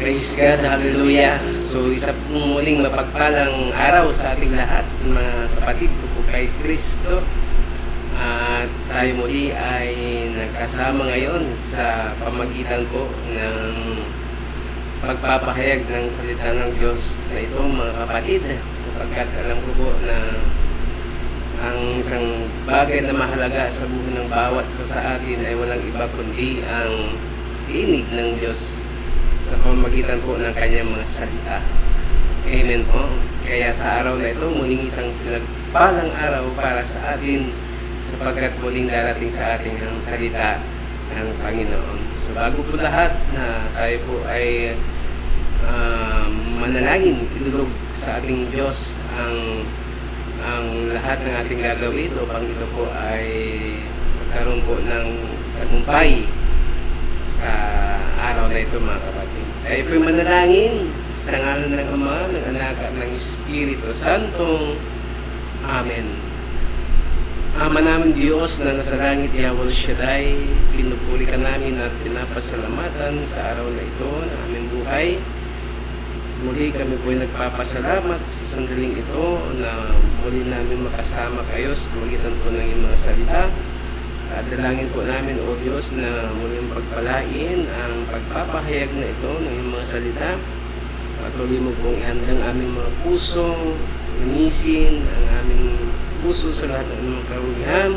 Praise God, hallelujah. So isa pong muling mapagpalang araw sa ating lahat, mga kapatid ko po kay Kristo. At tayo muli ay nagkasama ngayon sa pamagitan po ng pagpapahayag ng salita ng Diyos na ito, mga kapatid. Sapagkat alam ko po na ang isang bagay na mahalaga sa buhay ng bawat sa atin ay walang iba kundi ang tinig ng Diyos sa pamamagitan po ng kanyang mga salita. Amen po. Kaya sa araw na ito, muling isang pinagpalang araw para sa atin sapagkat muling darating sa atin ang salita ng Panginoon. So bago po lahat na tayo po ay manalangin, ilulog sa ating Diyos ang lahat ng ating gagawin upang ito po ay magkaroon po ng tagumpay sa araw na ito, mga kapatid. Tayo po'y manalangin sa ngalan ng Ama, ng Anak at ng Espiritu Santo. Amen. Ama namin Diyos na nasa langit, Yahweh Shaddai, pinupuri ka namin at pinapasalamatan sa araw na ito na aming buhay. Muli kami po'y nagpapasalamat sa sandaling ito na muli namin makasama kayo sa pagitan po ng iyong mga salita. At dalangin po namin, O Diyos, na muling pagpalain ang pagpapahayag na ito ng iyong mga salita. Patuloy mo pong ihandang aming mga puso, linisin ang aming puso sa lahat ng mga karulihan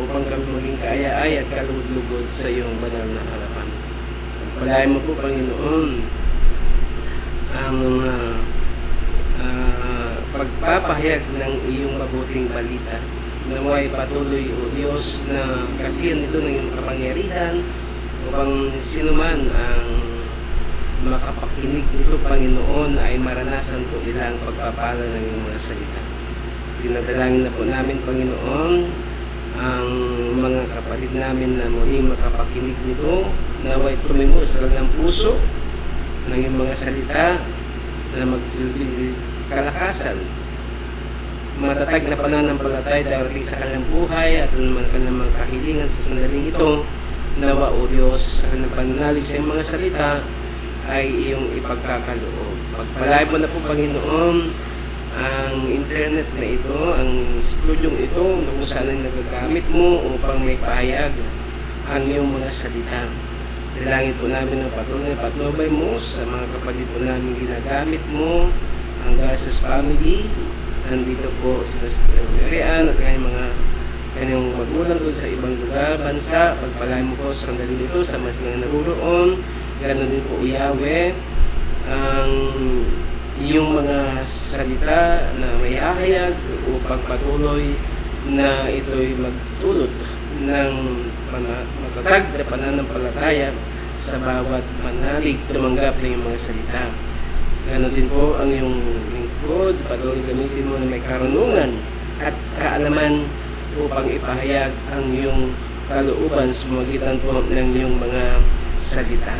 upang kami maging kaaya-ay at kalugod-lugod sa iyong banal na harapan. Pagpalain mo po, Panginoon, ang pagpapahayag ng iyong mabuting balita. Naway patuloy, O Diyos, na kasiyan ito ng iyong kapangyarihan upang sino man ang makapakinig nito, Panginoon, ay maranasan po nila ang pagpapala ng iyong mga salita. Dinadalangin na po namin, Panginoon, ang mga kapatid namin na muling makapakinig nito, naway tumimo sa kanilang puso ng iyong mga salita na magsilbi kalakasan, matatag na pananampalataya darating sa kanilang buhay at naman kanilang mga kahilingan sa sandaling ito. Nawa, O Diyos, sa kanilang pananalig sa iyong mga salita ay iyong ipagkakaloob. Pagpalain mo na po, Panginoon, ang internet na ito, ang studyong ito, kung saan ay nagagamit mo upang may pahayag ang iyong mga salita. Dalangin po namin ng patnubay mo sa mga kapatid po namin ginagamit mo, ang Garces family, nandito po sa Marian at kanyang magulang doon sa ibang lugar, bansa. Pagpalain mo po sa sandali nito sa mas nang naruroon. Ganoon din po, Yahweh, ang iyong mga salita na may ahayag upang patuloy na ito'y magtulot ng matatag na pananampalataya sa bawat manalig tumanggap ng iyong mga salita. Ganoon din po ang iyong lingkod, patuloy gamitin mo na may karunungan at kaalaman upang ipahayag ang iyong kalooban sa magitan po ng iyong mga salita.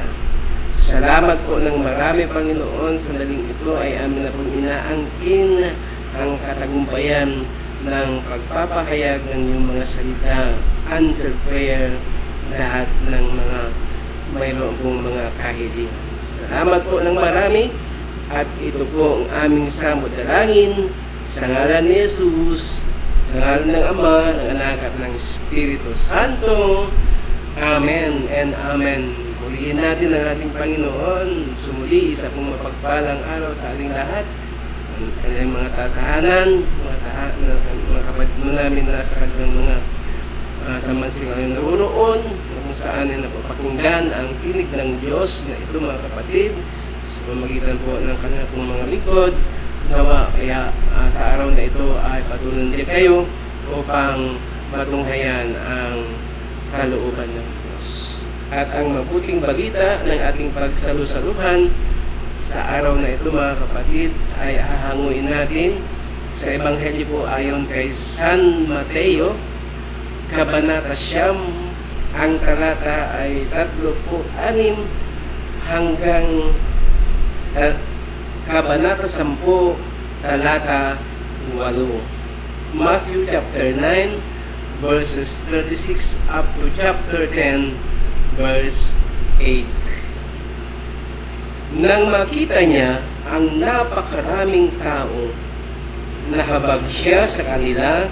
Salamat po ng marami, Panginoon, sa daling ito ay amin na pong inaangkin ang katagumpayan ng pagpapahayag ng iyong mga salita. Answer prayer, lahat ng mga mayroon pong mga kahilingan. Salamat po ng marami. At ito po ang aming samudalangin sa ngalan ni Jesus, sa ngalan ng Ama, ng Anak at ng Espiritu Santo. Amen and Amen. Purihin natin ang ating Panginoon. Sumuli, isa pong mapagpalang araw sa ating lahat. Ang kanyang mga tatahanan, mga kapatid mo namin na sa kanilang mga sa mansilang naroon, kung saan ay napapakinggan ang tinig ng Diyos na ito, mga kapatid, sa pamagitan po ng kanilang mga lingkod. Nawa, kaya sa araw na ito ay patuloy din kayo upang matunghayan ang kalooban ng Diyos. At ang mabuting balita ng ating pagsalusaluhan sa araw na ito, mga kapatid, ay hahanguin natin sa Ebanghelyo po ayon kay San Mateo, Kabanata 9, ang talata ay 36 hanggang Kabanata 10, talata 8. Matthew chapter 9, verses 36 up to chapter 10, verse 8. Nang makita niya ang napakaraming tao, nahabag siya sa kanila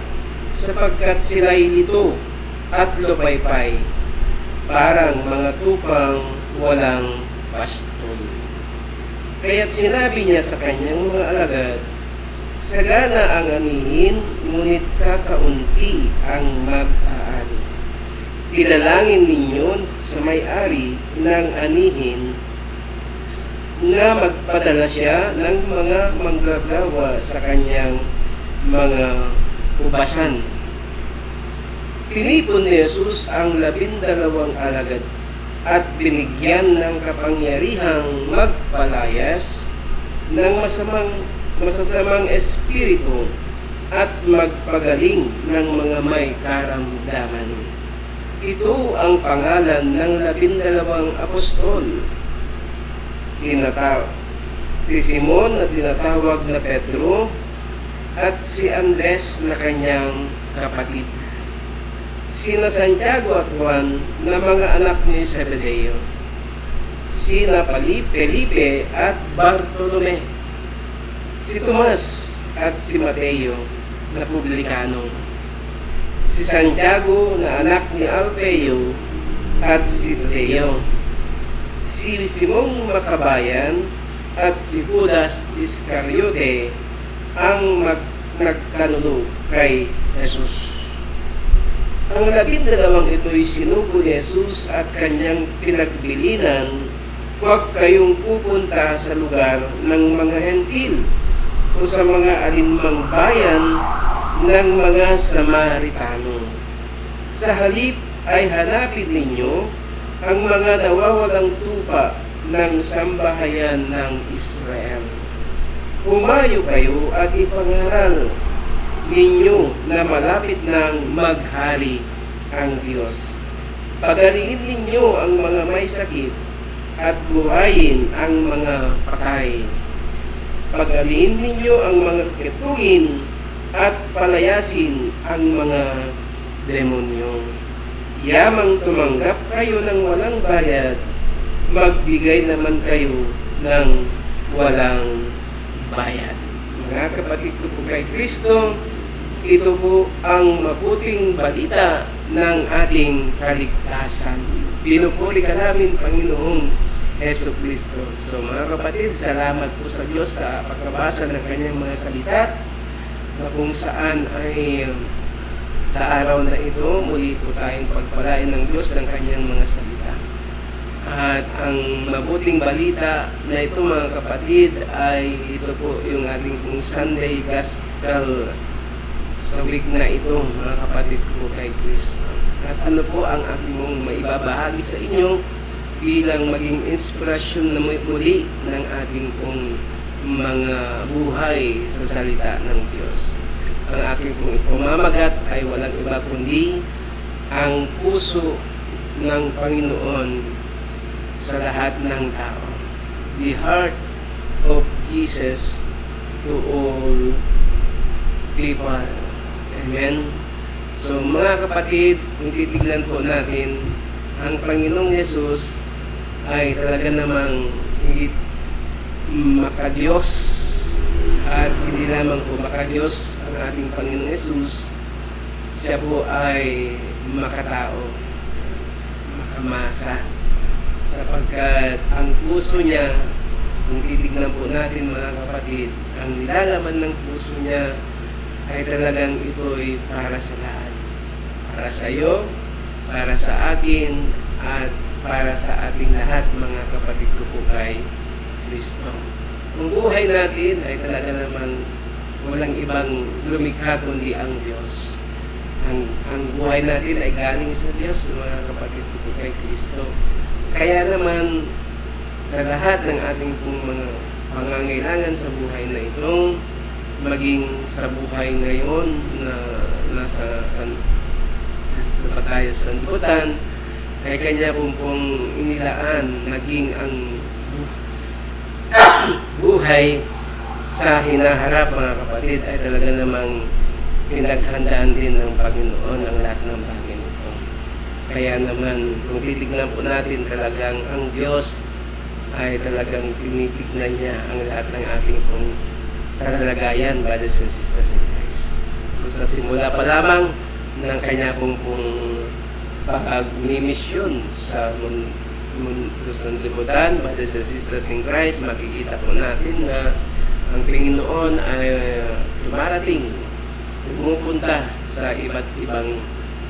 sapagkat sila'y lito at lupaypay, parang mga tupang walang pastol. Kaya't sinabi niya sa kanyang mga alagad, sagana ang anihin, ngunit kakaunti ang mag-aani. Idalangin ninyo sa may-ari ng anihin na magpadala siya ng mga manggagawa sa kanyang mga ubasan. Tinipon ni Jesus ang 12 alagad at binigyan ng kapangyarihang magpalayas ng masasamang espiritu at magpagaling ng mga may karamdaman. Ito ang pangalan ng 12 apostol. Si Simon na tinatawag na Pedro at si Andres na kanyang kapatid. Sina Santiago at Juan na mga anak ni Zebedeo. Sina Felipe at Bartolome. Si Tomas at si Mateo na publikano. Si Santiago na anak ni Alfeo at si Tadeo. Si Simong Makabayan at si Judas Iscariote ang nagkanulo kay Jesus. Ang 12 ito'y sinugo ni Jesus at kanyang pinagbilinan, huwag kayong pupunta sa lugar ng mga hentil o sa mga alinmang bayan ng mga Samaritano. Sa halip ay hanapin ninyo ang mga nawawalang tupa ng sambahayan ng Israel. Humayo kayo at ipangaral ninyo na malapit nang maghari ang Diyos. Pagalingin ninyo ang mga may sakit at buhayin ang mga patay. Pagalingin ninyo ang mga ketungin at palayasin ang mga demonyo. Yamang tumanggap kayo ng walang bayad, magbigay naman kayo ng walang bayad. Mga kapatid ko po kay Kristo, ito po ang mabuting balita ng ating kaligtasan. Pinupuri ka namin, Panginoong Heso Kristo. So mga kapatid, salamat po sa Diyos sa pagkabasa ng kanyang mga salita, na kung saan ay sa araw na ito, muli po tayong pagpalain ng Diyos ng kanyang mga salita. At ang mabuting balita na ito, mga kapatid, ay ito po yung ating pong Sunday Gospel sa week na ito, mga kapatid ko kay Kristo. At ano po ang ating mong maibabahagi sa inyo bilang maging inspirasyon na muli ng ating pong mga buhay sa salita ng Diyos. Ang aking pong ipamamagat ay walang iba kundi ang puso ng Panginoon sa lahat ng tao. The heart of Jesus to all people. Amen. So mga kapatid, kung titignan po natin, ang Panginoong Yesus ay talaga namang higit makadiyos. At hindi lamang po makadiyos ang ating Panginoong Yesus, siya po ay makatao, makamasa, sapagkat ang puso niya, kung titignan po natin mga kapatid, ang nilalaman ng puso niya ay talagang ito'y para sa lahat. Para sa iyo, para sa akin, at para sa ating lahat, mga kapatid ko po kay Kristo. Ang buhay natin ay talaga naman walang ibang lumikha kundi ang Diyos. Ang buhay natin ay galing sa Diyos, mga kapatid ko po kay Kristo. Kaya naman, sa lahat ng ating pong mga pangangailangan sa buhay na ito, maging sa buhay ngayon na nasa dapat tayo sa sanlibutan, ay kanya pong inilaan naging ang buhay sa hinaharap, mga kapatid, ay talaga namang pinaghandaan din ng Panginoon ang lahat ng bagay nito. Kaya naman, kung titignan po natin talagang ang Diyos ay talagang tinitignan niya ang lahat ng ating pong kalalagayan, brothers and sisters in Christ. Sa simula pa lamang ng kanya pong pag-misyon sa libutan, brothers and sisters in Christ, makikita po natin na ang Panginoon ay dumarating, pumupunta sa iba't ibang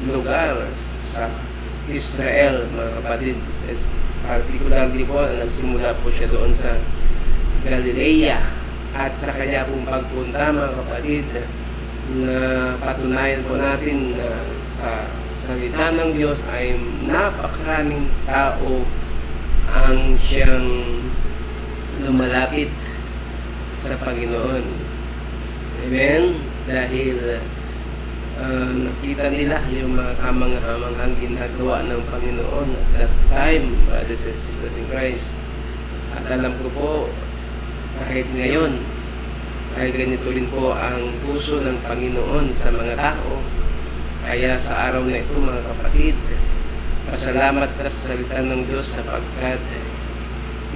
lugar sa Israel, mga kapatid. Particularly po, nagsimula po siya doon sa Galilea, at sa kanya pong pagpunta, mga kapatid, na patunayan po natin na sa salita ng Diyos ay napakaraming tao ang siyang lumalapit sa Panginoon. Amen? Dahil nakita nila yung mga kamangha-manghang ginagawa ng Panginoon at that time, brothers and sisters in Christ. At alam ko po, kahit ngayon, ay ganito rin po ang puso ng Panginoon sa mga tao. Kaya sa araw na ito, mga kapatid, pasalamat ka sa salita ng Diyos sapagkat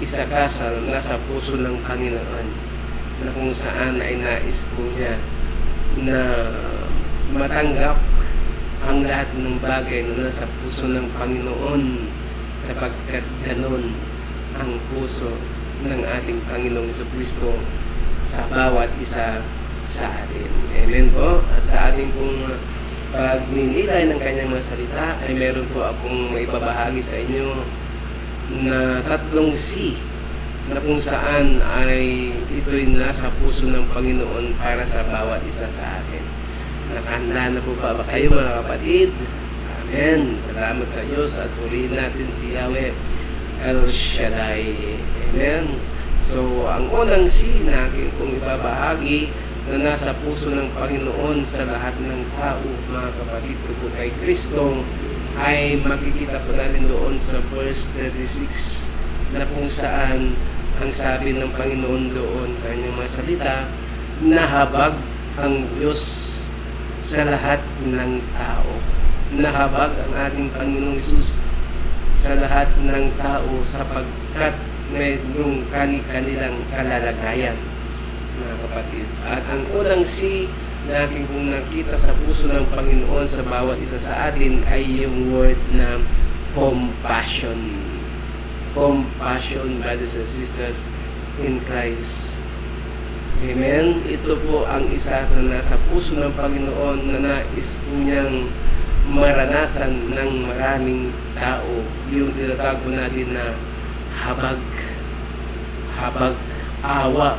isa ka sa nasa puso ng Panginoon, na kung saan ay nais po niya na matanggap ang lahat ng bagay na nasa puso ng Panginoon, sapagkat ganon ang puso ng ating Panginoong Jesucristo sa bawat isa sa atin. Amen po. At sa ating pong pagninilay ng kanyang mga salita ay meron po akong maibabahagi sa inyo na 3 C na kung saan ay ito'y nasa puso ng Panginoon para sa bawat isa sa atin. Nakahanda na po ba kayo, mga kapatid? Amen. Salamat sa Diyos at purihin natin si Yahweh El Shaddai. Amen. So, ang unang C na aking kong ibabahagi na nasa puso ng Panginoon sa lahat ng tao, mga kapatid ko po kay Kristo, ay makikita po natin doon sa verse 36 na kung saan ang sabi ng Panginoon doon sa kanyang mga salita, nahabag ang Diyos sa lahat ng tao. Nahabag ang ating Panginoong Hesus sa lahat ng tao sapagkat mayroong kanilang kalalagayan, mga kapatid. At ang unang C na aking kung nakita sa puso ng Panginoon sa bawat isa sa atin ay yung word na compassion. Compassion, brothers and sisters in Christ. Amen. Ito po ang isa sa nasa puso ng Panginoon na nais po niyang maranasan ng maraming tao. Yung tinatawag natin na habag, awa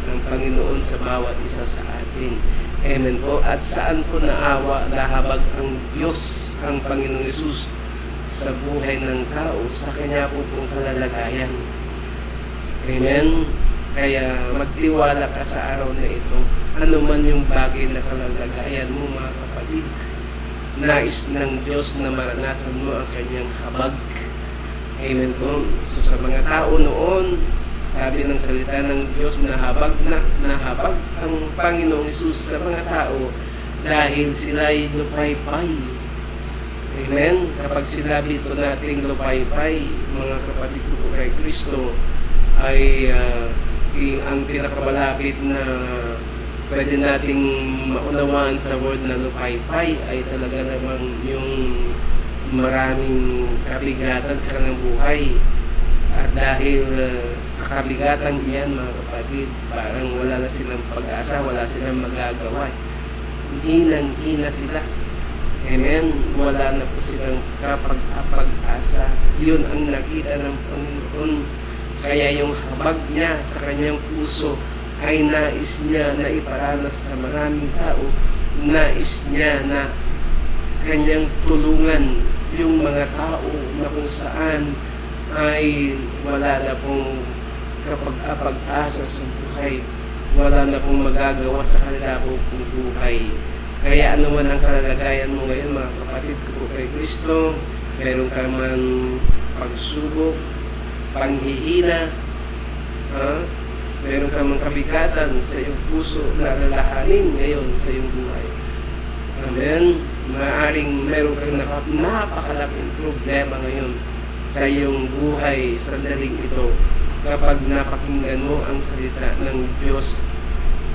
ng Panginoon sa bawat isa sa atin. Amen po. At saan po naawa, nahabag ang Diyos, ang Panginoong Hesus sa buhay ng tao, sa kanya po pong kalalagayan. Amen. Kaya magtiwala ka sa araw na ito. Ano man yung bagay na kalalagayan mo, mga kapatid, nais ng Diyos na maranasan mo ang kanyang habag. Amen po. So sa mga tao noon, sabi ng salita ng Diyos na nahabag ang Panginoong Hesus sa mga tao dahil sila'y lupaypay. Amen. Kapag sinabi ito nating lupaypay, mga kapatid ko kay Kristo, ay ang pinakamalapit na pwede nating maunawaan sa word na lupaypay ay talaga namang yung maraming kabigatan sa kanilang buhay. At dahil sa kabigatan yan, mga kapatid, parang wala na silang pag-asa, wala silang magagawa. Hinang-hina sila. Amen. Wala na po silang kapag-asa. Yun ang nakita ng Panginoon. Kaya yung habag niya sa kanyang puso ay nais niya na iparanas sa maraming tao. Nais niya na kanyang tulungan yung mga tao na kung saan ay wala na pong kapag-asa sa buhay. Wala na pong magagawa sa kanila pong buhay. Kaya ano man ang kalalagayan mo ngayon, mga kapatid ko kay Kristo, meron ka man pagsubok, panghihina, meron ka mang kabigatan sa iyong puso na lalahanin ngayon sa iyong buhay. Amen. Maaring meron kang napakalaking problema ngayon sa iyong buhay sa daling ito. kapag napakinggan mo ang salita ng Diyos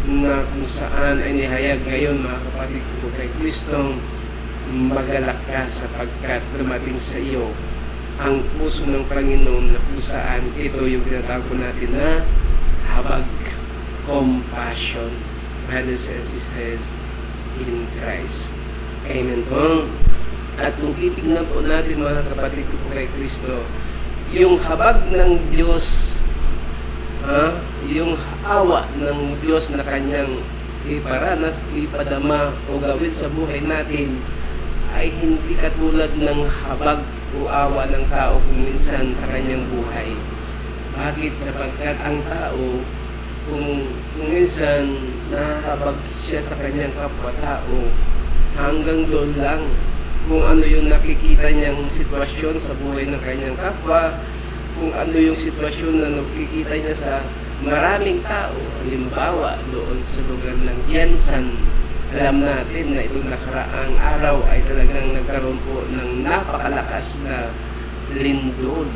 na kung saan ay nihayag ngayon, mga kapatid ko, kay Kristong magalak ka sapagkat dumating sa iyo ang puso ng Panginoon na kung saan ito yung tinatawag natin na habag, compassion, brothers and sisters in Christ. Amen po. At kung titignan po natin, mga kapatid ko po kay Kristo, yung habag ng Diyos, yung awa ng Diyos na kanyang iparanas, ipadama o gawin sa buhay natin ay hindi katulad ng habag o awa ng tao kung minsan sa kanyang buhay. Bakit? Sapagkat ang tao, kung minsan nahabag siya sa kanyang kapwa-tao, hanggang doon lang kung ano yung nakikita niyang sitwasyon sa buhay ng kanyang kapwa, kung ano yung sitwasyon na nakikita niya sa maraming tao. Halimbawa, doon sa lugar ng Yansan, alam natin na itong nakaraang araw ay talagang nagkaroon po ng napakalakas na lindol.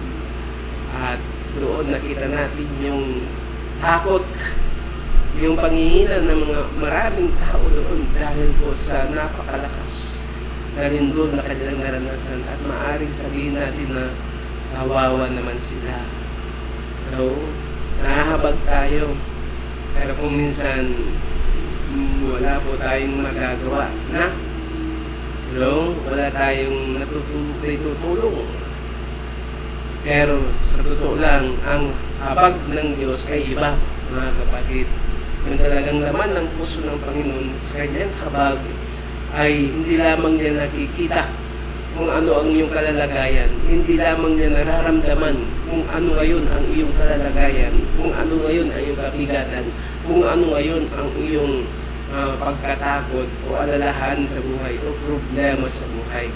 At doon nakita natin yung takot, yung panghihina ng mga maraming tao doon dahil po sa napakalakas na lindol na kanilang naranasan. At maaaring sabihin natin na kawawa naman sila. So, nahahabag tayo. Pero kung minsan, wala po tayong magagawa na. Wala tayong natutulong. Pero sa totoo lang, ang habag ng Diyos ay iba, mga kapatid. Yung talagang laman ng puso ng Panginoon sa kanyang habag ay hindi lamang niya nakikita kung ano ang iyong kalalagayan, hindi lamang niya nararamdaman kung ano ngayon ang iyong kalalagayan, kung ano ngayon ang iyong kabigatan, kung ano ngayon ang iyong pagkatakot o alalahan sa buhay o problema sa buhay.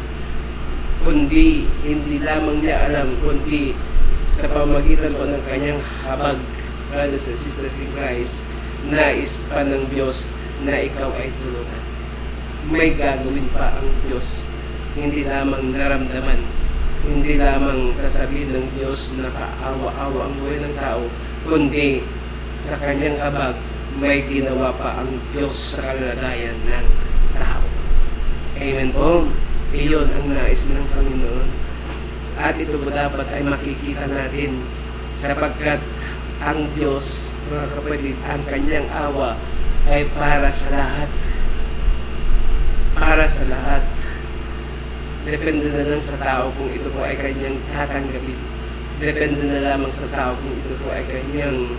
Kundi, hindi lamang niya alam, kundi sa pamagitan po ng kanyang habag, brothers and sisters in Christ, nais pa ng Diyos na ikaw ay tulungan. May gagawin pa ang Diyos. Hindi lamang naramdaman, hindi lamang sasabihin ng Diyos na kaawa-awa ang buhay ng tao, kundi sa kanyang habag, may ginawa pa ang Diyos sa kalagayan ng tao. Amen po. Iyon ang nais ng Panginoon. At ito po dapat ay makikita natin sapagkat ang Diyos, mga kapatid, ang kanyang awa ay para sa lahat. Para sa lahat. Depende na lang sa tao kung ito po ay kanyang tatanggapin. Depende na lamang sa tao kung ito po ay kanyang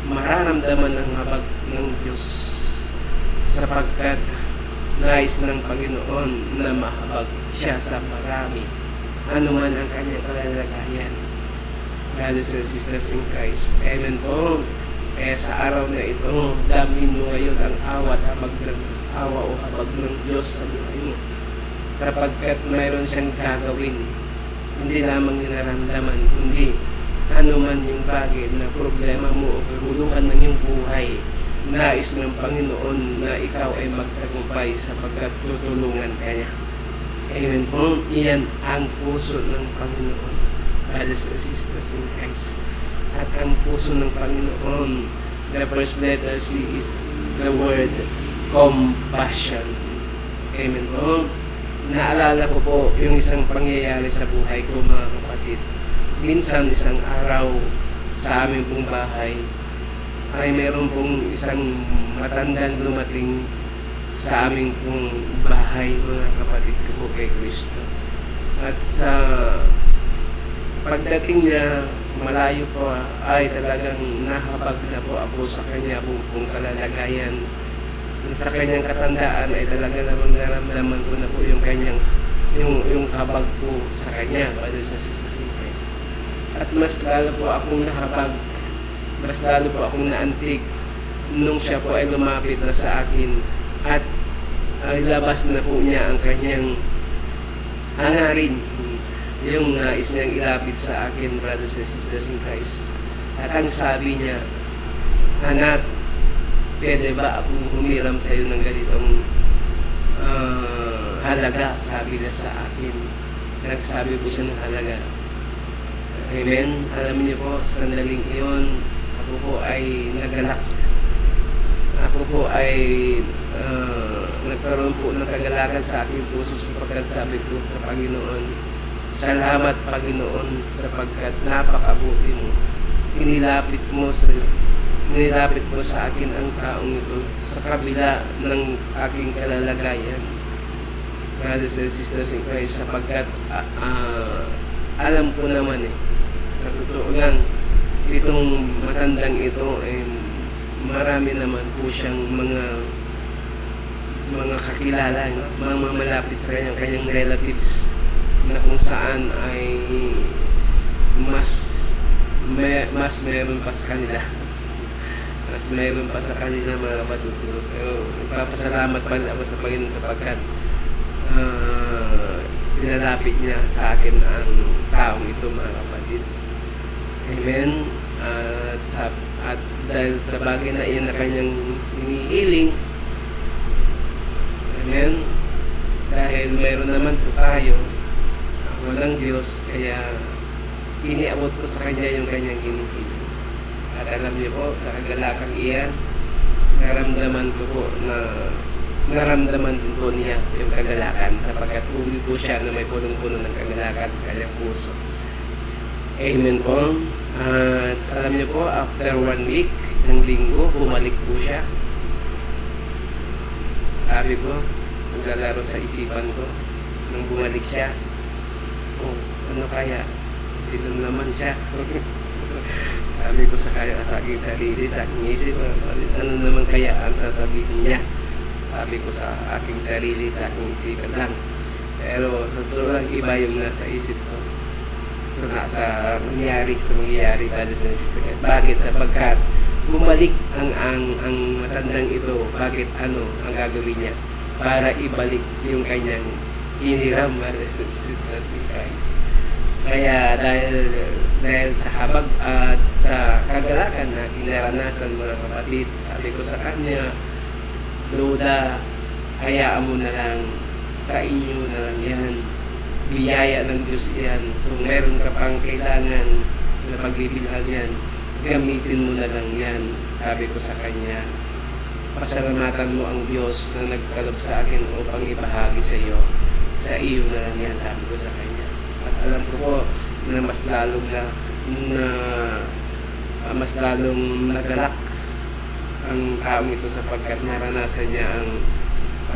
mararamdaman ang habag ng Diyos. Sapagkat nais ng Panginoon na mahabag siya sa marami. Ano man ang kanyang kalalagayan. Brothers and sisters in Christ. Amen po. Kaya sa araw na ito, damhin mo ngayon ang awa at habag ng awa o habag ng Diyos sa buhay mo. Sapagkat mayroon siyang gagawin. Hindi lamang ninaramdaman, kundi ano man yung bagay na problema mo o kaguluhan ng iyong buhay. Nais ng Panginoon na ikaw ay magtagumpay sapagkat tutulungan ka niya. Amen po. Iyan ang puso ng Panginoon. Brothers and sisters in Christ. At ang puso ng Panginoon, the first letter C is the word compassion. Amen po. Naalala ko po yung isang pangyayari sa buhay ko, mga kapatid. Minsan, isang araw sa aming pong bahay, ay meron pong isang matandang dumating sa aming pong bahay, mga kapatid ko po kay Kristo. At sa pagdating niya, malayo po ay talagang nahabag na po ako sa kanya pong kalalagayan. Sa kanyang katandaan ay talaga namang naramdaman ko na po yung kanyang yung habag po sa kanya, brothers and sisters in Christ. At mas lalo po akong nahabag, mas lalo po akong naantig nung siya po ay lumapit na sa akin at ilabas na po niya ang kanyang hangarin, yung nais niyang ilapit sa akin, brothers and sisters in Christ. At ang sabi niya, anak, pwede ba akong humiram sa iyo ng ganitong halaga? Sabi niya sa akin. Nagsabi po siya ng halaga. Amen. Alam niyo po, sa sandaling iyon, ako po ay nagalak. Ako po ay nagkaroon po ng kagalakan sa aking puso sapagkat sabi ko sa Panginoon, salamat Panginoon sapagkat napakabuti mo. Inilapit mo sa akin ang taong ito sa kabila ng aking kalalagayan. Brothers and sisters in Christ, sapagkat alam ko naman sa totoo lang, itong matandang ito marami naman po siyang mga kakilala, mga malapit sa kanyang relatives na kung saan ay mas meron pa sa kanila. Mas meron pa sa kanila mga kapatid. Pero nagpapasalamat pa rin ako sa Panginoon sapagkat pinalapit niya sa akin ang taong ito mga kapatid. Amen. At dahil sa bagay na iyan na kanyang inihiling, amen, dahil mayroon naman po tayo walang Diyos, kaya iniabot ko sa kanya yung kanyang hinihiling. At alam niyo po, sa kagalakang iyan, naramdaman din po niya yung kagalakan sapagkat uli po siya na may punong-puno ng kagalakan sa kanyang puso. Amen po. At alam niyo po, after 1 week, isang linggo, bumalik po siya. Sabi ko, naglalaro sa isipan ko, nung bumalik siya, ano kaya? Dito naman siya. Sabi ko sa aking sarili, sa aking isip, ano naman kaya ang sasabihin niya? Sabi ko sa aking sarili, sa aking isipan lang. Pero sa totoo lang, iba yung nasa isip ko. Sa mangyayari, brothers and sisters. Bakit? Sapagkat bumalik ang matandang ito, bakit ang gagawin niya? Para ibalik yung kanyang hiniram, brothers and sisters in Christ. Kaya dahil sa habag at sa kagalakan na kinaranasan mga kapatid, sabi ko sa kanya, Loda, hayaan mo na lang, sa inyo na lang yan. Biyaya ng Diyos yan. Kung meron ka pang kailangan na pagbibilhan yan, gamitin mo na lang yan. Sabi ko sa kanya, pasalamatan mo ang Diyos na nagkaloob sa akin upang ibahagi sa iyo. Sa iyo na lang yan, sabi ko sa kanya. At alam ko po na mas lalong nagalak ang taong ito sapagkat naranasan niya ang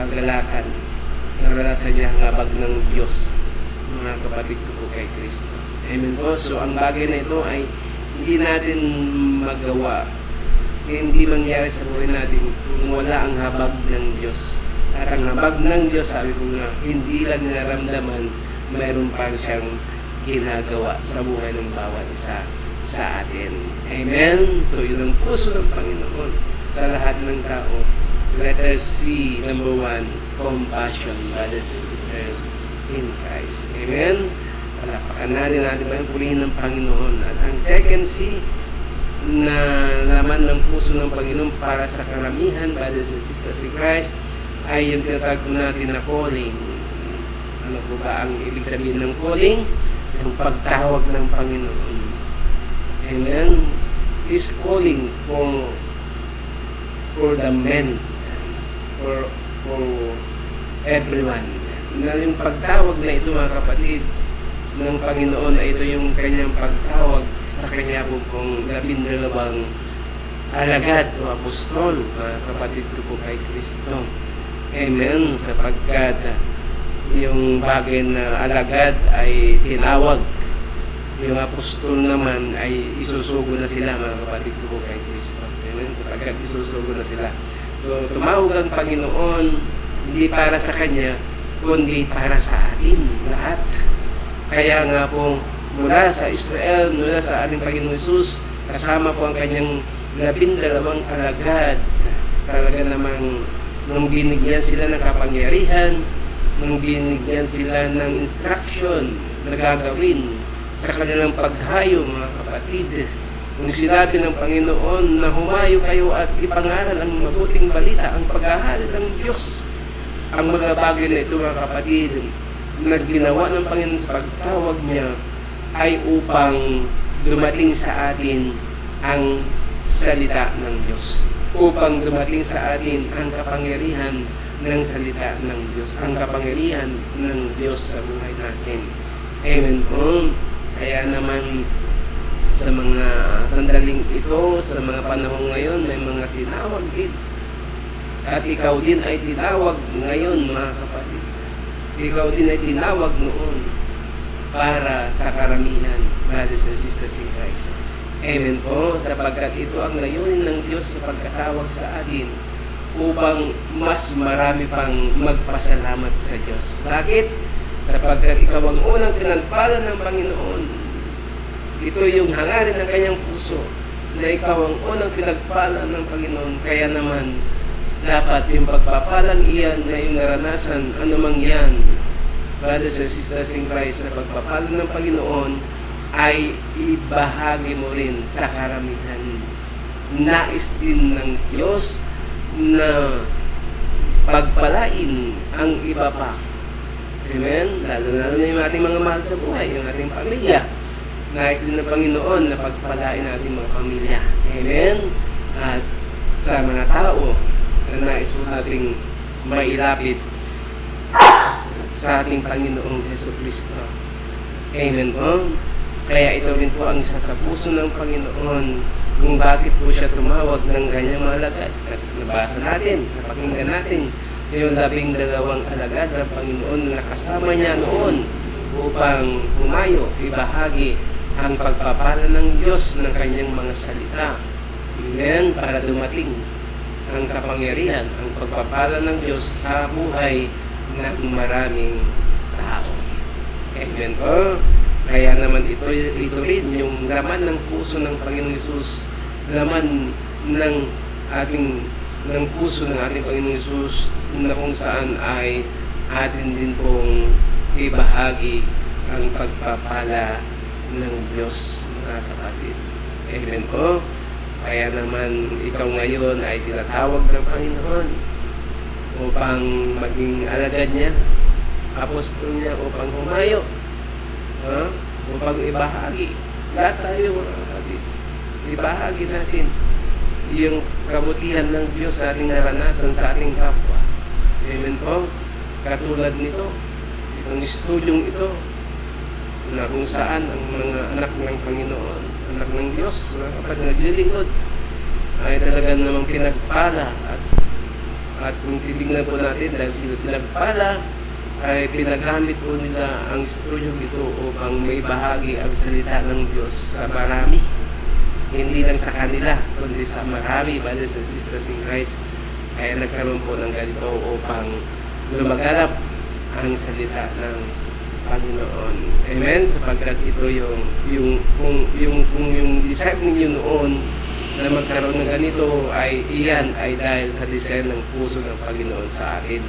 kagalakan, naranasan niya ang habag ng Diyos, mga kapatid ko po kay Kristo. Amen po. So ang bagay na ito ay hindi natin magawa, hindi mangyari sa buhay natin kung wala ang habag ng Diyos. At ang habag ng Diyos, sabi ko nga, hindi lang naramdaman, mayroon pa siyang ginagawa sa buhay ng bawat isa sa atin. Amen? So yun ang puso ng Panginoon sa lahat ng tao. Let us see, number 1, compassion, brothers and sisters in Christ. Amen? Palapakan natin ba yung pulihin ng Panginoon. At ang second C na laman ng puso ng Panginoon para sa karamihan, brothers and sisters in Christ, ay yung tinatawag natin na calling. Ano po ba ang ibig sabihin ng calling? Yung pagtawag ng Panginoon. Amen? Is calling for the men, for everyone. Na yung pagtawag na ito mga kapatid ng Panginoon ay ito yung kanyang pagtawag sa kanya pong 12 alagad o apostol, mga kapatid ko po kay Kristo. Amen. Sapagkat yung bagay na alagad ay tinawag, yung apostol naman ay isusugo na sila, mga kapatid ko po kay Kristo. Amen. Sapagkat isusugo na sila. So tumawag ang Panginoon hindi para sa kanya, kundi para sa atin lahat. Kaya nga po mula sa Israel, mula sa ating Panginoon Jesus, kasama po ang kanyang 12 alagad, talaga namang nung binigyan sila ng kapangyarihan, nung binigyan sila ng instruction na gagawin sa kanilang paghayo, mga kapatid, nung sinabi ng Panginoon na humayo kayo at ipangaral ang mabuting balita, ang paghahalal ng Diyos, ang mga bagay na ito, mga kapatid, na ginawa ng Panginoon sa pagtawag niya, ay upang dumating sa atin ang salita ng Diyos. Upang dumating sa atin ang kapangyarihan ng salita ng Diyos. Ang kapangyarihan ng Diyos sa buhay natin. Amen po. Kaya naman sa mga sandaling ito, sa mga panahon ngayon, may mga tinawag din. At ikaw din ay tinawag ngayon, mga kapatid. Ikaw din ay tinawag noon para sa karamihan, brothers and sisters in Christ. Amen po, sapagkat ito ang layunin ng Diyos sa pagkatawag sa atin upang mas marami pang magpasalamat sa Diyos. Bakit? Sapagkat ikaw ang unang pinagpala ng Panginoon. Ito yung hangarin ng kanyang puso na ikaw ang unang pinagpala ng Panginoon. Kaya naman, dapat yung pagpapalang iyan na yung naranasan, anumang yan, brothers and sisters in Christ, na pagpapala ng Panginoon ay ibahagi mo rin sa karamihan. Nais din ng Diyos na pagpalain ang iba pa. Amen? Lalo na yung ating mga mahal sa buhay, yung ating pamilya. Nais din ng Panginoon na pagpalain natin mga pamilya. Amen? At sa mga tao na nais po nating mailapit sa ating Panginoong Jesucristo. Amen po? Kaya ito rin po ang isa sa puso ng Panginoon kung bakit po siya tumawag ng kanyang mga alagad. At nabasa natin, napakinggan natin yung 12 alagad ng Panginoon na nakasama niya noon upang humayo, ibahagi ang pagpapala ng Diyos ng kanyang mga salita. Amen? Para dumating ang kapangyarihan, ang pagpapala ng Diyos sa buhay ng maraming tao. Amen po? Kaya naman ito rin yung laman ng puso ng Panginoong Hesus, laman ng puso ng ating Panginoong Hesus na kung saan ay atin din pong ibahagi ang pagpapala ng Diyos, mga kapatid. Amen po? Kaya naman ikaw ngayon ay tinatawag ng Panginoon upang maging alagad niya, apostol niya, upang humayo, upang ibahagi. Lahat tayo, mga kapatid, ibahagi natin yung kabutihan ng Diyos sa ating naranasan sa ating kapwa. Amen po? Katulad nito, itong estudyong ito, na kung saan ang mga anak ng Panginoon, anak ng Diyos, kapag naglilingkod, ay talaga namang pinagpala. At kung titignan po natin, dahil sila pinagpala, ay pinagamit po nila ang estudyong ito upang may bahagi ang salita ng Diyos sa marami. Hindi lang sa kanila, kundi sa marami, brothers and sisters in Christ. Kaya nagkaroon po ng ganito upang lumaganap ang salita ng Panginoon. Amen? Sapagkat ito yung design ninyo noon na magkaroon ng ganito ay iyan ay dahil sa design ng puso ng Panginoon sa atin.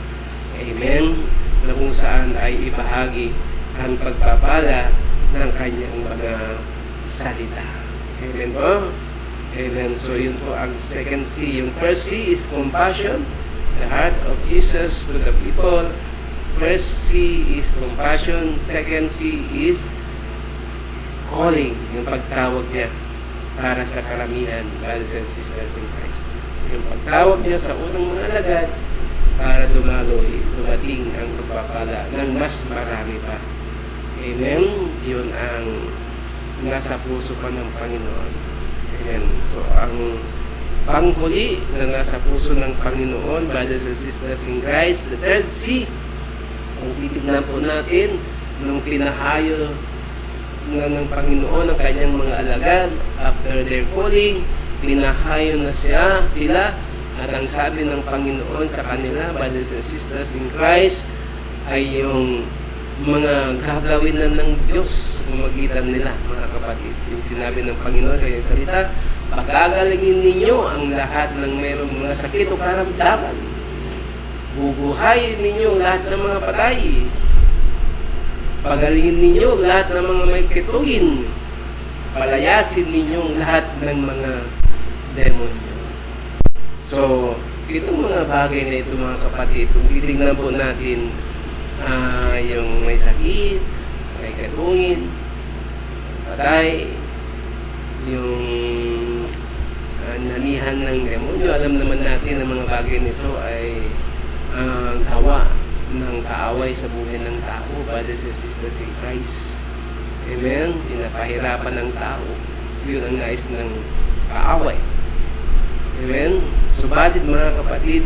Amen? Na kung saan ay ibahagi ang pagpapala ng kanyang mga salita. Amen po? Amen. So yun po ang second C. Yung first C is compassion, the heart of Jesus to the people. First C is compassion. Second C is calling, yung pagtawag niya para sa karamihan, brothers and sisters in Christ. Yung pagtawag niya sa unang mga alagad para dumating ang pagpapala ng mas marami pa. Amen? Yun ang nasa puso pa ng Panginoon. Amen. So, ang panghuli na nasa puso ng Panginoon, brothers and sisters in Christ, the third C, kung titignan po natin, nung pinahayo ng Panginoon ang kanyang mga alagad, after their calling, pinahayo na sila, at ang sabi ng Panginoon sa kanila, brothers and sisters in Christ, ay yung mga gagawin na ng Diyos magitan nila, mga kapatid. Yung sinabi ng Panginoon sa kanyang salita, pagagalingin ninyo ang lahat ng mayroong mga sakit o karamdaman. Bubuhayin ninyo lahat ng mga patay. Pagalingin ninyo lahat ng mga may kituhin. Palayasin ninyo lahat ng mga demonyo. So, itong mga bagay na ito, mga kapatid, kung titignan po natin yung may sakit, may katungin, patay, yung nanihan ng demonyo. Alam naman natin na mga bagay nito ay gawa ng kaaway sa buhay ng tao, brothers and sisters in Christ. Amen? Pinapahirapan ng tao. Yun ang nais ng kaaway. Amen? Subalit mga kapatid,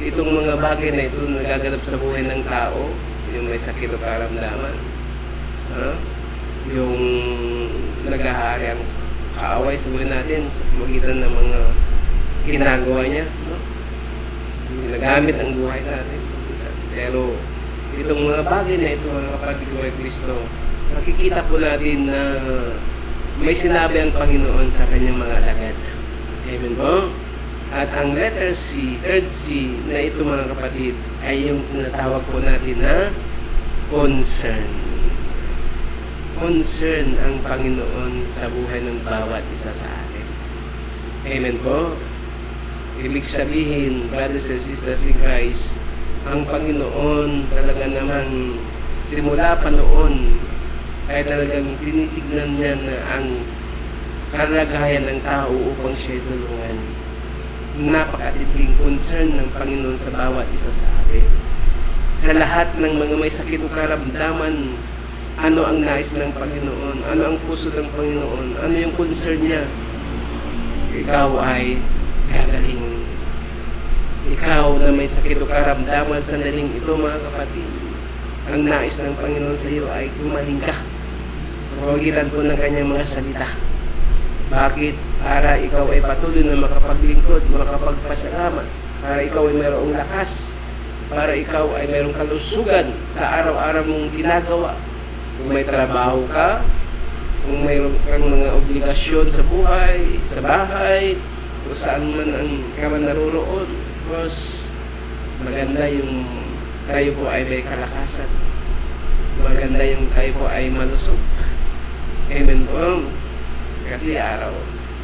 itong mga bagay na ito nagaganap sa buhay ng tao, yung may sakit o karamdaman, yung naghahari ang kaaway sa buhay natin sa magitan ng mga ginagawa niya, ginagamit ang buhay natin. Pero itong mga bagay na ito, mga kapatid ko kay Kristo, makikita po natin na may sinabi ang Panginoon sa kanyang mga alagad. Amen po? At ang letter C, third C na ito mga kapatid, ay yung tinatawag po natin na concern. Concern ang Panginoon sa buhay ng bawat isa sa atin. Amen po? Ibig sabihin, brothers and sisters in Christ, ang Panginoon talaga namang simula pa noon ay talagang tinitignan niya na ang kalagayan ng tao upang siya tulungan. Napakatinding concern ng Panginoon sa bawat isa sa atin. Sa lahat ng mga may sakit o karamdaman, ano ang nais ng Panginoon? Ano ang puso ng Panginoon? Ano yung concern niya? Ikaw ay gagaling. Ikaw na may sakit o karamdaman sa sandaling ito, mga kapatid, ang nais ng Panginoon sa iyo ay gumaling ka sa pagitan po ng kanyang mga salita. Bakit? Para ikaw ay patuloy na makapaglingkod, makapagpasalamat, para ikaw ay mayroong lakas, para ikaw ay mayroong kalusugan sa araw-araw mong ginagawa. Kung may trabaho ka, kung mayroong kang mga obligasyon sa buhay, sa bahay, o saan man ang kaman naroroon, because maganda yung tayo po ay may kalakasan. Maganda yung tayo po ay malusog. Amen po. Kasi araw,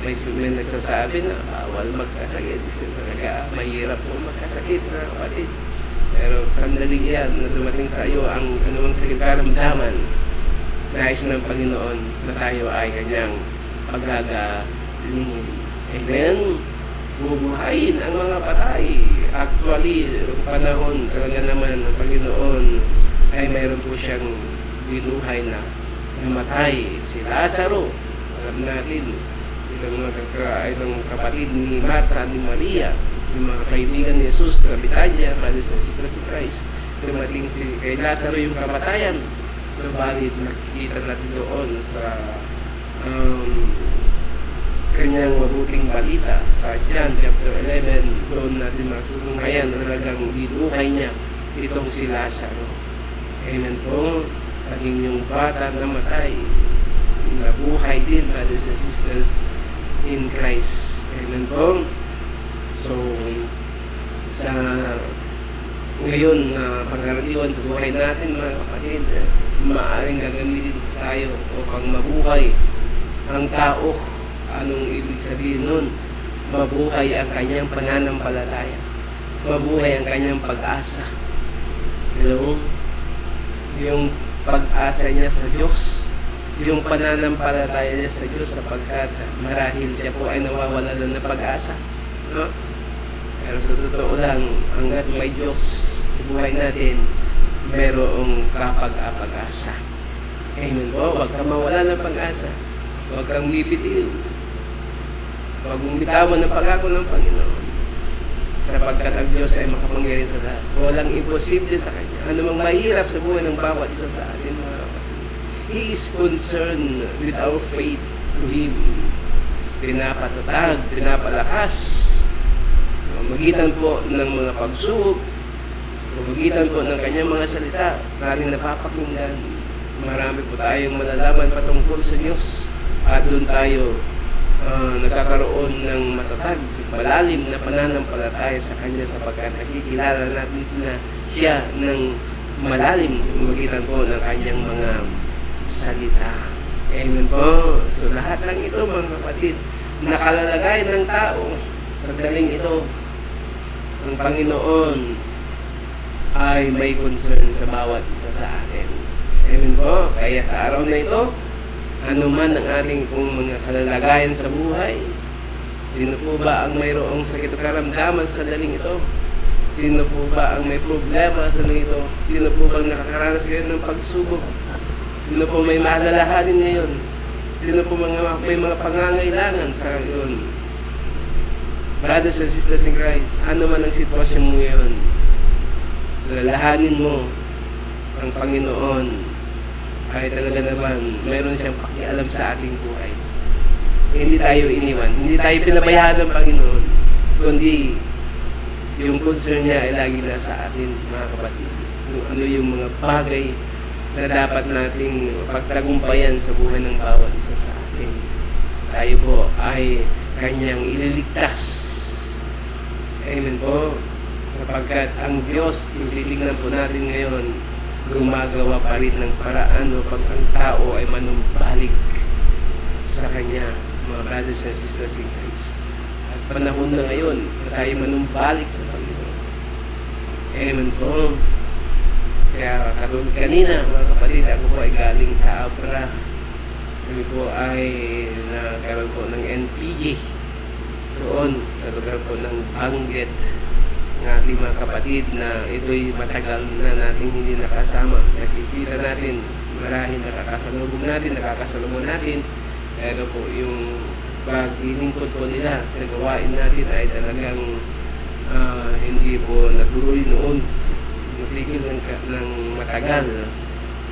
may nagsasabi na bawal magkasakit. Talaga, mahirap po magkasakit na kapatid. Pero sandaling yan na dumating sa iyo ang anumang sakit karamdaman, nais ng Panginoon na tayo ay kanyang paggagalingin. Amen? Bubuhayin ang mga patay. Actually, panahon talaga naman ng Panginoon ay mayroon po siyang binuhay na namatay. Si Lazaro, alam natin, itong kapatid ni Martha, ni Maria, yung mga kaibigan ni Jesus sa Betania, brothers and sisters in Christ, dumating kay Lazaro yung kamatayan. Subalit nakikita natin doon sa kanyang mabuting balita sa John chapter 11, doon natin matutunghayan na talagang binuhay niya itong si Lazaro. Amen po. Naging yung bata na matay, nabuhay din, brothers and sisters in Christ. Amen po. So, sa ngayon na pangkaraniwan sa buhay natin, mga kapatid, maaaring gagamitin tayo upang mabuhay ang tao. Anong ibig sabihin nun? Mabuhay ang kanyang pananampalataya. Mabuhay ang kanyang pag-asa. Hello? Yung pag-asa niya sa Diyos. Yung pananampalataya niya sa Diyos sapagkat marahil siya po ay nawawala na ng pag-asa. No? Pero sa totoo lang, hanggat may Diyos sa buhay natin, mayroong kapag-apag-asa. Amen po? Huwag kang mawala ng pag-asa. Huwag kang bibitiw. Huwag mong bitawan ng pangako ng Panginoon. Sapagkat ang Diyos ay makapangyarihan sa lahat. Walang imposible sa Kanya. Ano mang mahirap sa buhay ng bawat isa sa atin, mga kapatid. He is concerned with our faith to Him. Pinapatatag, pinapalakas. Magitan po ng mga pagsubok, magitan po ng Kanyang mga salita, naring napapakinggan. Marami po tayong malalaman patungkol sa Diyos. At doon tayo nagkakaroon ng matatag, malalim na pananampalataya sa Kanya sapagkat nakikilala natin na siya ng malalim sa magitan po ng Kanyang mga salita. Amen po. So lahat ng ito, mga kapatid, nakalalagay ng tao sa daling ito. Ang Panginoon ay may concern sa bawat isa sa atin. Amen po. Kaya sa araw na ito, Ano man ang ating pong mga kalalagayan sa buhay, sino po ba ang mayroong sakit o karamdaman sa daling ito? Sino po ba ang may problema sa daling ito? Sino po bang nakakaranas ngayon ng pagsubok? Sino po may maalalahanin ngayon? Sino po may mga pangangailangan sa ngayon? Brothers and sisters in Christ, ano man ang sitwasyon mo ngayon, lalahanin mo ang Panginoon ay talaga naman mayroon siyang pakialam sa ating buhay. Hindi tayo iniwan, hindi tayo pinabayaan ng Panginoon, kundi yung concern niya ay lagi nasa atin, mga kapatid. Kung ano yung mga bagay na dapat nating pagtagumpayan sa buhay ng bawat isa sa atin. Tayo po ay Kanyang ililigtas. Amen po. Sapagkat ang Diyos, titignan po natin ngayon, gumagawa pa rin ng paraan upang ang tao ay manumbalik sa Kanya, mga brothers and sisters in Christ. At panahon na ngayon na tayo manumbalik sa Panginoon. Amen po. Kaya katulad kanina, mga kapatid, ako po ay galing sa Abra. Kami po ay nagkaroon po ng NPG doon sa lugar po ng Banggit ng ating mga kapatid na ito'y matagal na nating hindi nakasama. Nakikita natin, marahil nakakasalubong natin, pero po yung paglilingkod po nila sa gawain natin ay talagang hindi po natuloy noon. Natigil ng matagal.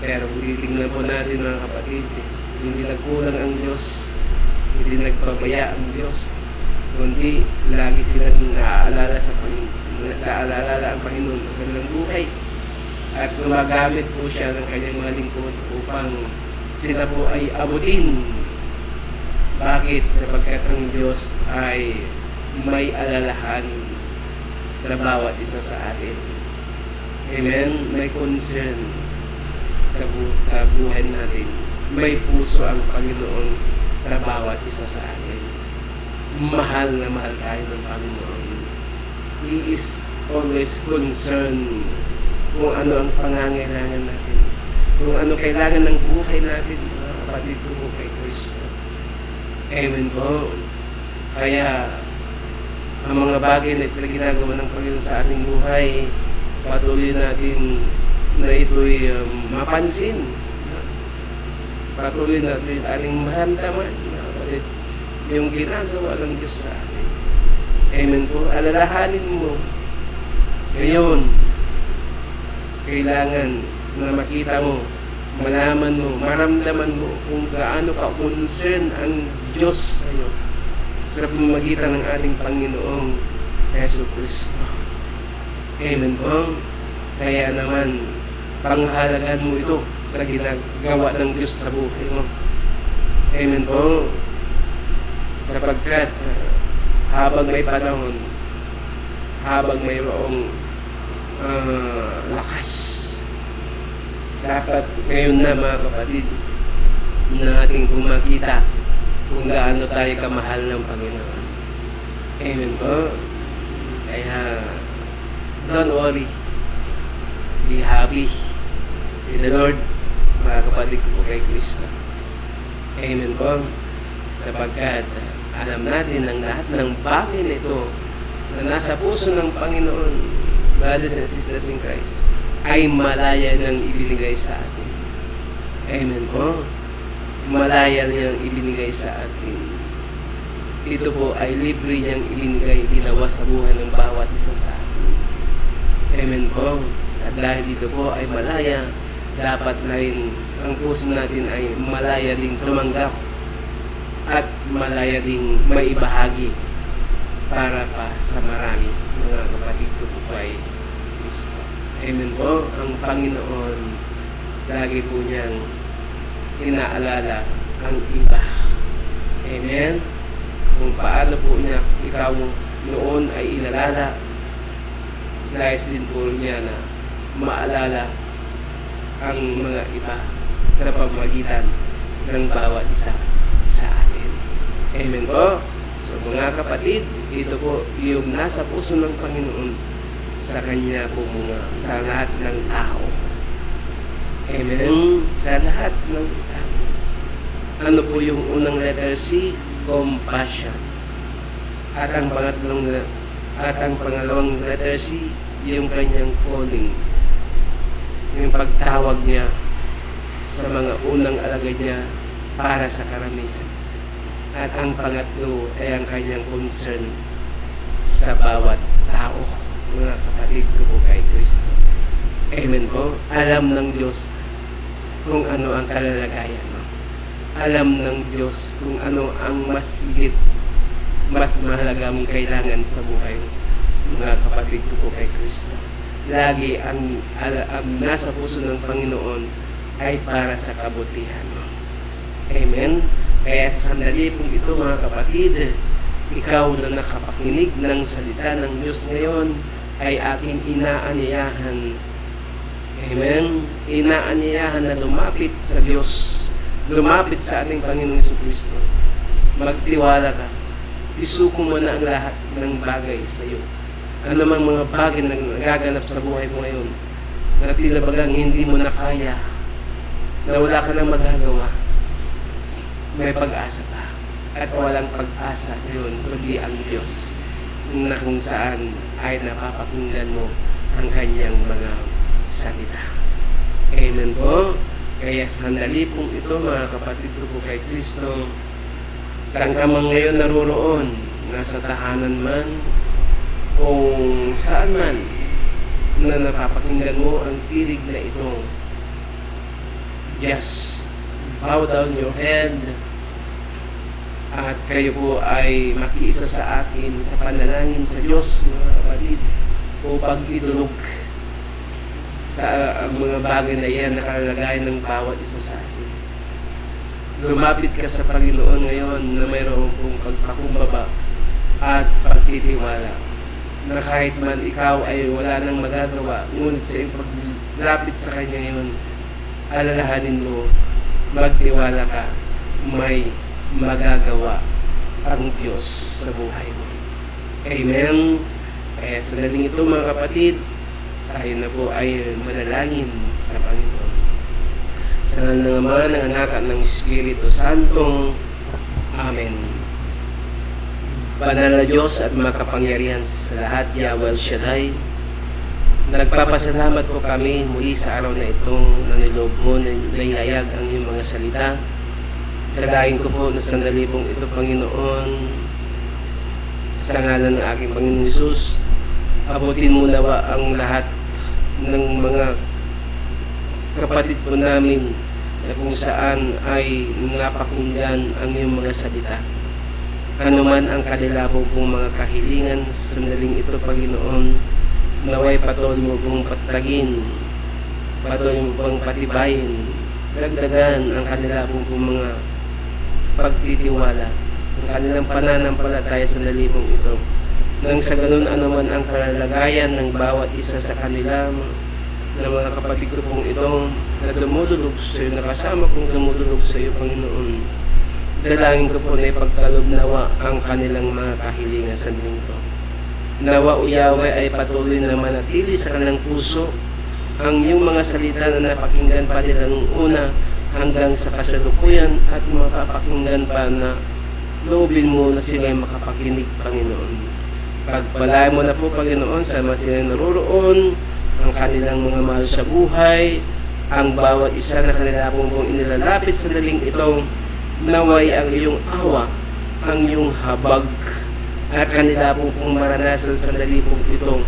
Pero kung titignan po natin, mga kapatid, hindi nagkulang ang Diyos, hindi nagpabaya ang Diyos, kundi lagi silang naaalala ang Panginoon ng kanilang buhay. At gumagamit po siya ng kanyang mga lingkod upang sila po ay abutin. Bakit? Sapagkat ang Diyos ay may alalahan sa bawat isa sa atin. Amen? May concern sa buhay natin. May puso ang Panginoon sa bawat isa sa atin. Mahal na mahal tayo ng Panginoon. He is always concerned kung ano ang pangangailangan natin. Kung ano kailangan ng buhay natin, mga kapatid ko po kay Kristo. Amen po. Kaya, ang mga bagay na ginagawa ng Panginoon sa ating buhay, patuloy natin na ito'y mapansin. Patuloy natin ating maramdaman, yung ginagawa ng Diyos sa atin. Amen po. Alalahanin mo. Ngayon, kailangan na makita mo, malaman mo, maramdaman mo kung gaano ka-concern ang Diyos sa iyo sa pamamagitan ng ating Panginoong Yesu Cristo. Amen po. Kaya naman, panghalagan mo ito na ginagawa ng Diyos sa buhay mo. Amen po. Sapagkat habang may panahon, habang mayroong lakas, dapat ngayon na, mga kapatid, na ating pumakita kung gaano tayo kamahal ng Panginoon. Amen po. Kaya don't worry, be happy with the Lord, mga kapatid ko po kay Kristo. Amen po. Sapagkat alam natin ang lahat ng bagay nito na nasa puso ng Panginoon, brothers and sisters in Christ, ay malaya nang ibinigay sa atin. Amen po. Malaya niyang ibinigay sa atin. Ito po ay libre niyang ibinigay, ginawa sa buhay ng bawat isa sa atin. Amen po. At dahil dito po ay malaya, dapat na rin ang puso natin ay malaya ding tumanggap at malaya ding maibahagi para pa sa marami, mga kapatid ko po kay Kristo. Amen po. Ang Panginoon, lagi po niyang inaalala ang iba. Amen. Kung paano po niya ikaw noon ay inalala, nais din po niya na maalala ang mga iba sa pamamagitan ng bawat isa sa atin. Amen po. So mga kapatid, ito po yung nasa puso ng Panginoon sa Kanya po sa lahat ng tao. Amen. Sa lahat ng tao. Ano po yung unang letter C? Compassion. At ang pangalawang letter C, yung kanyang calling. Yung pagtawag niya sa mga unang alagad niya para sa karamihan. At ang pangatlo ay ang kanyang concern sa bawat tao, mga kapatid ko po kay Kristo. Amen po. Alam ng Diyos kung ano ang kalalagayan mo. Alam ng Diyos kung ano ang mas higit, mas mahalaga mong kailangan sa buhay mo, mga kapatid ko po kay Kristo. Lagi ang nasa puso ng Panginoon ay para sa kabutihan mo. Amen? Kaya sa sandali pong ito, mga kapatid, ikaw na nakapakinig ng salita ng Diyos ngayon ay aking inaanyayahan. Amen? Inaanyayahan na lumapit sa Diyos, lumapit sa ating Panginoong Jesucristo. Magtiwala ka. Isuko mo na ang lahat ng bagay sa iyo. Ano mang mga bagay na nagaganap sa buhay mo ngayon, na tila bagang hindi mo na kaya, na wala ka nang magagawa, may pag-asa pa. At walang pag-asa ngayon, kundi ang Diyos, na kung saan ay napapakinggan mo ang kanyang mga salita. Amen po. Kaya sa sandali pong ito, mga kapatid ko po kay Kristo, saan ka man ngayon naroroon, nasa tahanan man, o saan man, na napapakinggan mo ang tinig na ito, just bow down your head, at kayo po ay makiisa sa akin sa panalangin sa Diyos, mga kapatid, upang idulog sa mga bagay na yan na kalalagayan ng bawat isa sa atin. Lumapit ka sa Panginoon ngayon na mayroon pong pagpakumbaba at pagtitiwala, na kahit man ikaw ay wala nang magagawa, ngunit sa iyong paglapit sa Kanya ngayon, alalahanin mo, magtiwala ka, may magagawa ang Diyos sa buhay mo. Amen. Kaya sa daling ito, mga kapatid, tayo na po ay manalangin sa Panginoon. Sa Ama, ng Anak at ng Espiritu Santong. Amen. Banal na Diyos at makapangyarihan sa lahat, Yahweh Shaddai, nagpapasalamat po kami muli sa araw na itong naniloob mo na ihayag ang iyong mga salita. Dalangin ko po na sandali pong ito, Panginoon, sa ngalan ng aking Panginoon Hesus, abutin mo nawa ang lahat ng mga kapatid po namin na kung saan ay napakinggan ang iyong mga salita. Ano man ang kanila po pong mga kahilingan sa sandaling ito, Panginoon, naway patuloy mo pong patagin, patuloy mo pong patibayin, dagdagan ang kanila pong mga pagtitiwala, ang kanilang pananampalataya sa dalipong ito. Nang sa ganun anuman ang kalalagayan ng bawat isa sa kanila, na mga kapatid ko pong itong na dumudulog sa iyo, nakasama kong dumudulog sa iyo, Panginoon, dalangin ko po na ipagkalob nawa ang kanilang mga kahilingan sa daling ito. Nawa o Yahweh ay patuloy na manatili sa kanilang puso ang iyong mga salita na napakinggan pa nila nung una hanggang sa kasalukuyan, at mapapakinggan pa na loobin mo na sila makapakinig, Panginoon. Pagpalain mo na po, Panginoon, sa mga sila naroroon, ang kanilang mga mahal sa buhay, ang bawat isa na kanila pong inilalapit sa daling itong naway ang iyong awa, ang iyong habag, at kanila pong maranasan sa dali pong itong,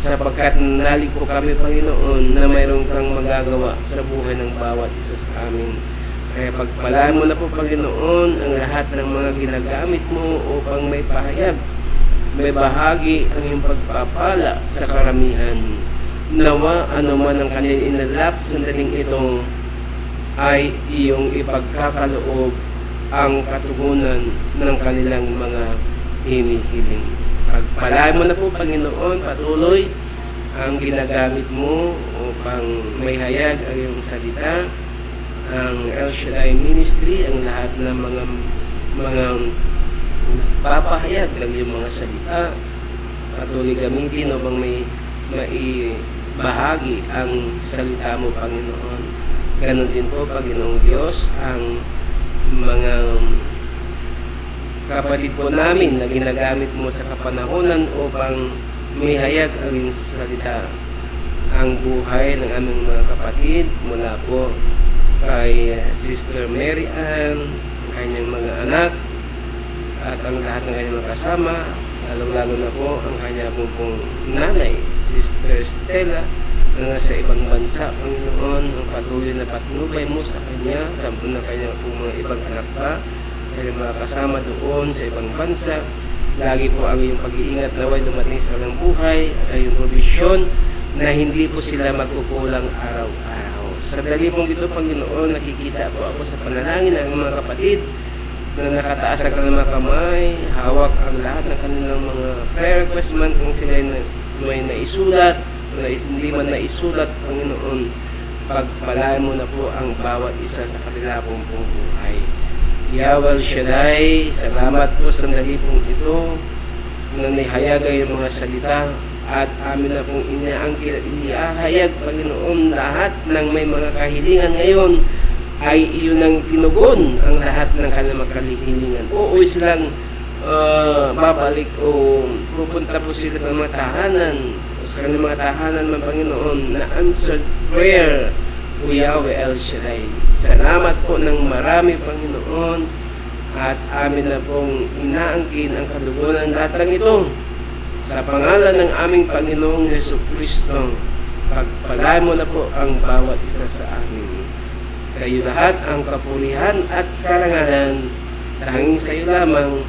sapagkat nalig po kami, Panginoon, na mayroon kang magagawa sa buhay ng bawat isa sa amin. Kaya pagpalaan mo na po, Panginoon, ang lahat ng mga ginagamit mo upang may pahayag, may bahagi ang iyong pagpapala sa karamihan. Nawa anuman ang kanilang inalap sa daling ito ay iyong ipagkakaloob ang katugunan ng kanilang mga hinihiling. Pagpalaan mo na po, Panginoon, patuloy ang ginagamit mo upang may hayag ang iyong salita, ang El Shaddai Ministry, ang lahat ng mga papahayag ng iyong mga salita, patuloy gamitin upang may maibahagi ang salita mo, Panginoon. Ganon din po, Panginoong Diyos, ang mga kapatid po namin na ginagamit mo sa kapanahonan upang may hayag ang iyong salita. Ang buhay ng aming mga kapatid mula po kay Sister Mary Ann, ang kanyang mga anak, at ang lahat ng kanyang mga kasama, lalo-lalo na po ang kanyang pong nanay, Sister Stella, na nasa ibang bansa, Panginoon, ang patuloy na patnubay mo sa kanya, tampo na kanyang pong mga ibang anak pa, kanyang mga kasama doon sa ibang bansa. Lagi po ang iyong pag-iingat naway dumating sa kanilang buhay at iyong provision na hindi po sila magkukulang araw-araw. Sa dali pong ito, Panginoon, nakikisa po ako sa panalangin ng mga kapatid na nakataas ang kanilang mga kamay, hawak ang lahat ng kanilang mga prayer request man kung sila may naisulat, hindi man naisulat, Panginoon, pagpalaan mo na po ang bawat isa sa kanila pong buhay. Yahweh Shaddai, salamat po sa dali pong ito na nihayaga yung mga salita at amin na pong inaangkin at iniahayag, Panginoon, lahat ng may mga kahilingan ngayon ay iyon ang tinugon ang lahat ng kanilang kahilingan. Oo, silang babalik o pupunta po sila sa mga tahanan, sa kanilang mga tahanan ng Panginoon na answered prayer, O Yahweh El Shaddai. Salamat po ng marami, Panginoon, at amin na pong inaangkin ang kaluguran ng datang ito. Sa pangalan ng aming Panginoong Jesucristo, pagpalaan mo na po ang bawat isa sa amin. Sa iyo lahat ang kapulihan at karangalan, tanging sa iyo lamang,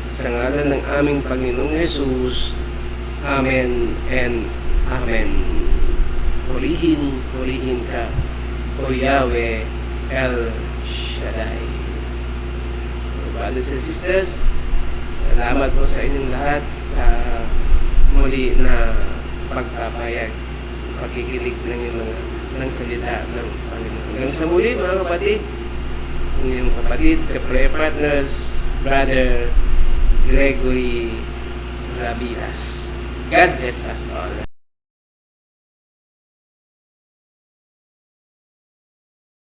sa ngalan ng aming Panginoong Jesus. Amen and Amen. Purihin ka, O Yahweh El Shaddai. Brothers and sisters, salamat po sa inyong lahat sa muli na pagpapayag, pakikinig ng salita ng Panginoon. Hanggang sa muli, mga kapatid, ang iyong kapatid, ka-prayer partners, Brother Gregory Rabilas. God bless us all.